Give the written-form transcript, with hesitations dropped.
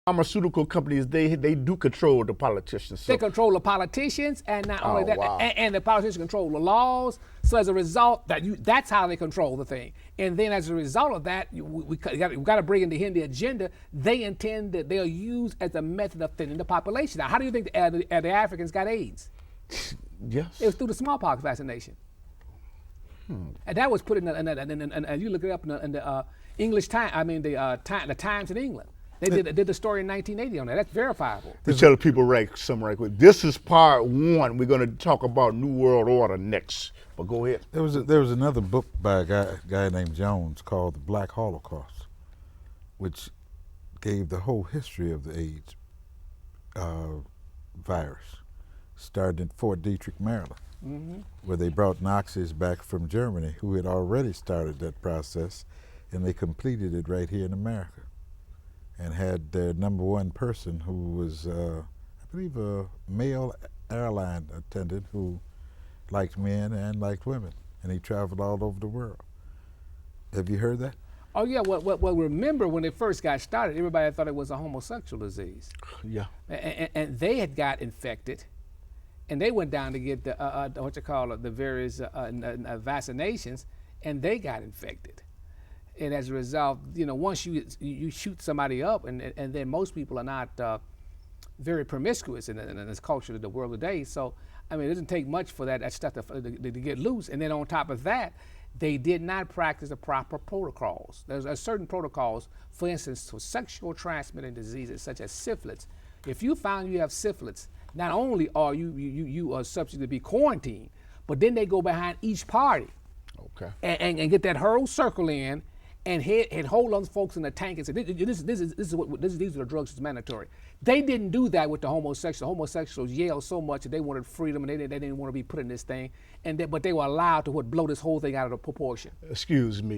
Pharmaceutical companies, they do control the politicians. So. They control the politicians, and not only that, wow. and the politicians control the laws. So as a result, that's how they control the thing. And then as a result of that, we got to bring in the agenda. They intend that they'll use as a method of thinning the population. Now, how do you think the Africans got AIDS? Yes. It was through the smallpox vaccination. And that was put in, and you look it up in the English Times. I mean the Times in England. They did the story in 1980 on that. That's verifiable. To tell people right quick. This is part one. We're going to talk about New World Order next. But go ahead. There was another book by a guy named Jones called The Black Holocaust, which gave the whole history of the AIDS virus. Started in Fort Detrick, Maryland, where they brought Nazis back from Germany who had already started that process, and they completed it right here in America. And had their number one person who was, I believe, a male airline attendant who liked men and liked women. And he traveled all over the world. Have you heard that? Oh, yeah. Well, remember when it first got started, everybody thought it was a homosexual disease. Yeah. And they had got infected, and they went down to get the various vaccinations, and they got infected. And as a result, once you shoot somebody up, and then most people are not very promiscuous in this culture of the world today. So, I mean, it doesn't take much for that stuff to get loose. And then on top of that, they did not practice the proper protocols. There's certain protocols, for instance, for sexual transmitted diseases such as syphilis. If you found you have syphilis, not only are you are subject to be quarantined, but then they go behind each party, and get that whole circle in. And hold on folks in the tank and say, these are the drugs that's mandatory. They didn't do that with the homosexuals. Homosexuals yelled so much that they wanted freedom, and they didn't want to be put in this thing. But they were allowed to blow this whole thing out of the proportion. Excuse me.